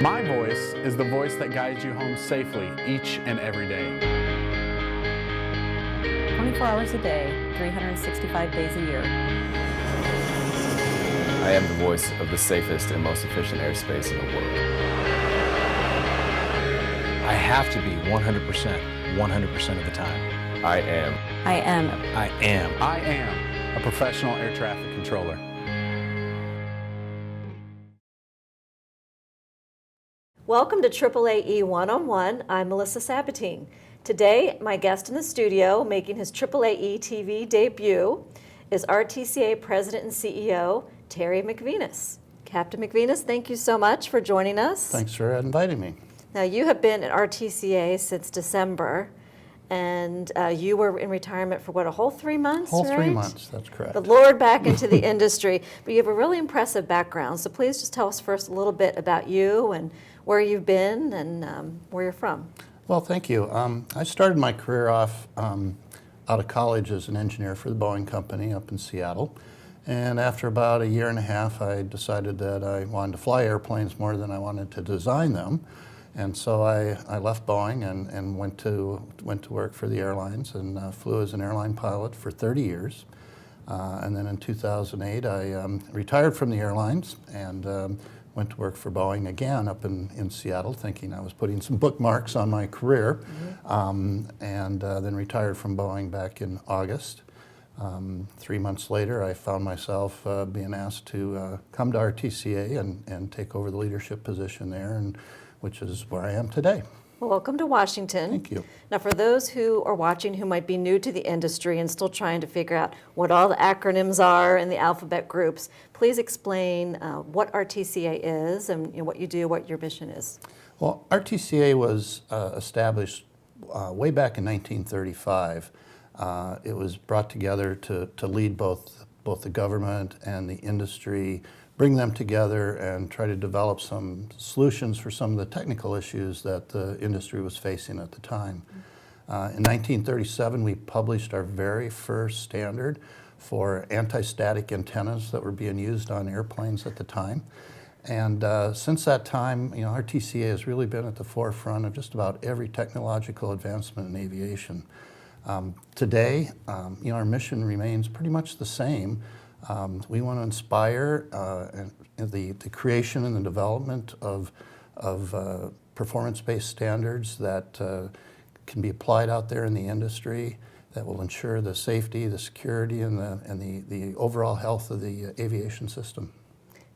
My voice is the voice that guides you home safely each and every day. 24 hours a day, 365 days a year. I am the voice of the safest and most efficient airspace in the world. I have to be 100% of the time. I am. I am. I am. I am a professional air traffic controller. Welcome to AAAE One-on-One. I'm Melissa Sabatine. Today, my guest in the studio, making his AAAE TV debut, is RTCA President and CEO, Terry McVenes. Captain McVenes, thank you so much for joining us. Thanks for inviting me. Now, you have been at RTCA since December, and you were in retirement for what, a whole 3 months, Whole right? 3 months, that's correct. The Lord back into the industry. But you have a really impressive background, so please just tell us first a little bit about you and where you've been and where you're from. Well, thank you. I started my career off out of college as an engineer for the Boeing company up in Seattle. And after about a year and a half, I decided that I wanted to fly airplanes more than I wanted to design them. And so I left Boeing and went to work for the airlines and flew as an airline pilot for 30 years. And then in 2008, I retired from the airlines and went to work for Boeing again up in Seattle, thinking I was putting some bookmarks on my career. And then retired from Boeing back in August. 3 months later, I found myself being asked to come to RTCA and take over the leadership position there, and which is where I am today. Well, welcome to Washington. Thank you. Now, for those who are watching who might be new to the industry and still trying to figure out what all the acronyms are and the alphabet groups, please explain what RTCA is and what you do, what your mission is. Well, RTCA was established way back in 1935. It was brought together to lead both the government and the industry, bring them together and try to develop some solutions for some of the technical issues that the industry was facing at the time. In 1937, we published our very first standard for anti-static antennas that were being used on airplanes at the time. And since that time, RTCA has really been at the forefront of just about every technological advancement in aviation. Today, our mission remains pretty much the same. We want to inspire the creation and the development of performance-based standards that can be applied out there in the industry that will ensure the safety, the security, and the overall health of the aviation system.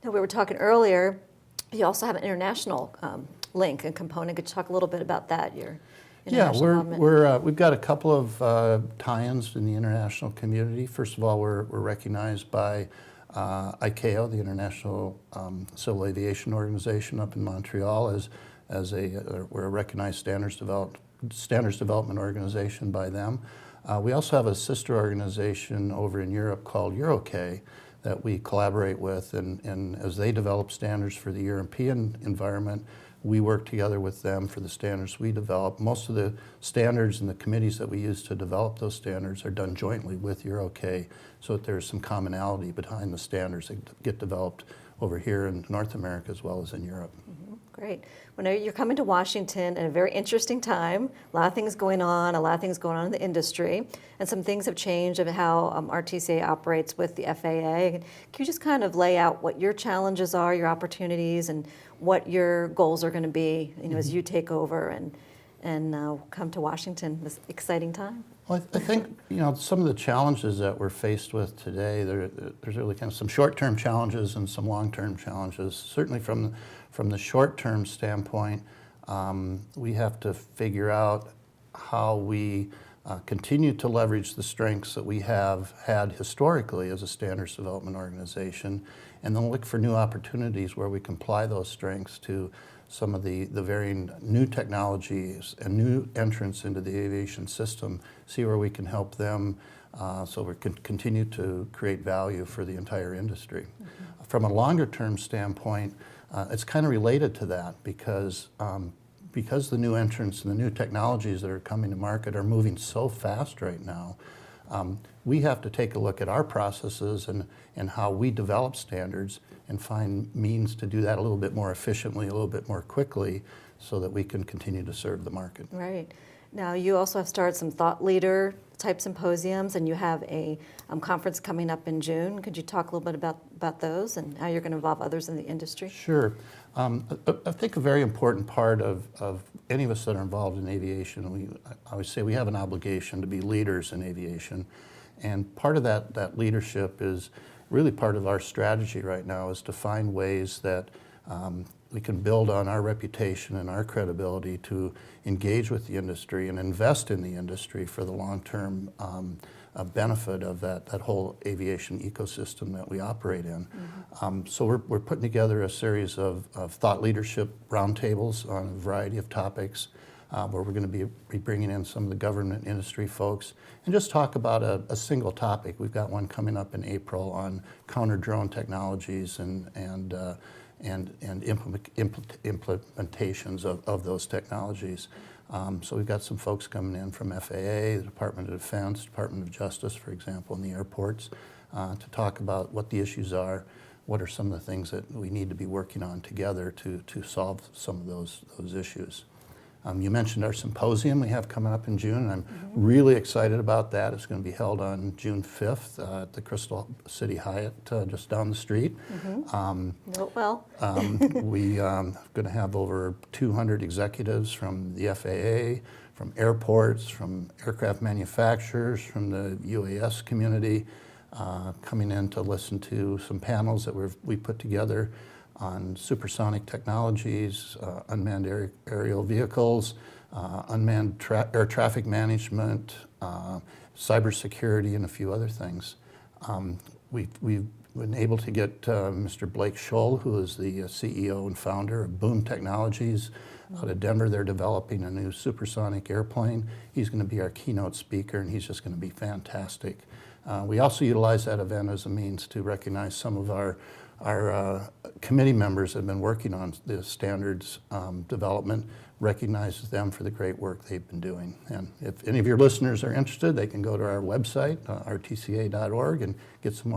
Now, we were talking earlier, you also have an international link and component. Could you talk a little bit about that? We've got a couple of tie-ins in the international community. First of all, we're recognized by ICAO, the International Civil Aviation Organization up in Montreal, we're a recognized standards development organization by them. We also have a sister organization over in Europe called EuroCA that we collaborate with, and as they develop standards for the European environment, we work together with them for the standards we develop. Most of the standards and the committees that we use to develop those standards are done jointly with EuroCA, so that there's some commonality behind the standards that get developed over here in North America as well as in Europe. Great. Well, now you're coming to Washington at a very interesting time. A lot of things going on in the industry, and some things have changed of how RTCA operates with the FAA. Can you just kind of lay out what your challenges are, your opportunities, and what your goals are going to be, as you take over and come to Washington this exciting time? Well, I think some of the challenges that we're faced with today, there's really kind of some short-term challenges and some long-term challenges. Certainly from the short-term standpoint, we have to figure out how we continue to leverage the strengths that we have had historically as a standards development organization, and then look for new opportunities where we can apply those strengths to some of the varying new technologies and new entrants into the aviation system, see where we can help them so we can continue to create value for the entire industry. From a longer term standpoint, it's kind of related to that because the new entrants and the new technologies that are coming to market are moving so fast right now. We have to take a look at our processes and how we develop standards and find means to do that a little bit more efficiently, a little bit more quickly, so that we can continue to serve the market. Right. Now, you also have started some thought leader type symposiums, and you have a conference coming up in June. Could you talk a little bit about those and how you're going to involve others in the industry? Sure. I think a very important part of any of us that are involved in aviation, I always say we have an obligation to be leaders in aviation. And part of that leadership is really part of our strategy right now, is to find ways that we can build on our reputation and our credibility to engage with the industry and invest in the industry for the long-term benefit of that whole aviation ecosystem that we operate in. So we're putting together a series of thought leadership roundtables on a variety of topics, where we're going to be bringing in some of the government industry folks and just talk about a single topic. We've got one coming up in April on counter-drone technologies and implementations of those technologies. So we've got some folks coming in from FAA, the Department of Defense, Department of Justice, for example, in the airports, to talk about what the issues are, what are some of the things that we need to be working on together to solve some of those issues. You mentioned our symposium we have coming up in June, and I'm really excited about that. It's going to be held on June 5th at the Crystal City Hyatt, just down the street. Well. We are going to have over 200 executives from the FAA, from airports, from aircraft manufacturers, from the UAS community, coming in to listen to some panels that we put together on supersonic technologies, unmanned aerial vehicles, unmanned air traffic management, cybersecurity, and a few other things. We've been able to get Mr. Blake Scholl, who is the CEO and founder of Boom Technologies out of Denver. They're developing a new supersonic airplane. He's going to be our keynote speaker, and he's just going to be fantastic. We also utilize that event as a means to recognize some of our committee members that have been working on the standards development, recognizes them for the great work they've been doing. And if any of your listeners are interested, they can go to our website, rtca.org, and get some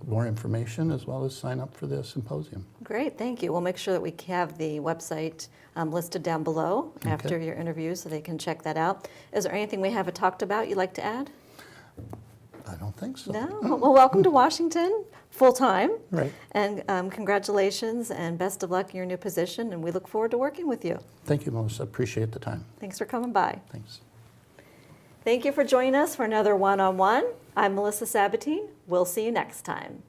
more information, as well as sign up for the symposium. Great, thank you. We'll make sure that we have the website listed down below after your interview, so they can check that out. Is there anything we haven't talked about you'd like to add? I don't think so. No? Well, welcome to Washington, full-time. Right. And congratulations and best of luck in your new position, and we look forward to working with you. Thank you, Melissa. Appreciate the time. Thanks for coming by. Thanks. Thank you for joining us for another one-on-one. I'm Melissa Sabatine. We'll see you next time.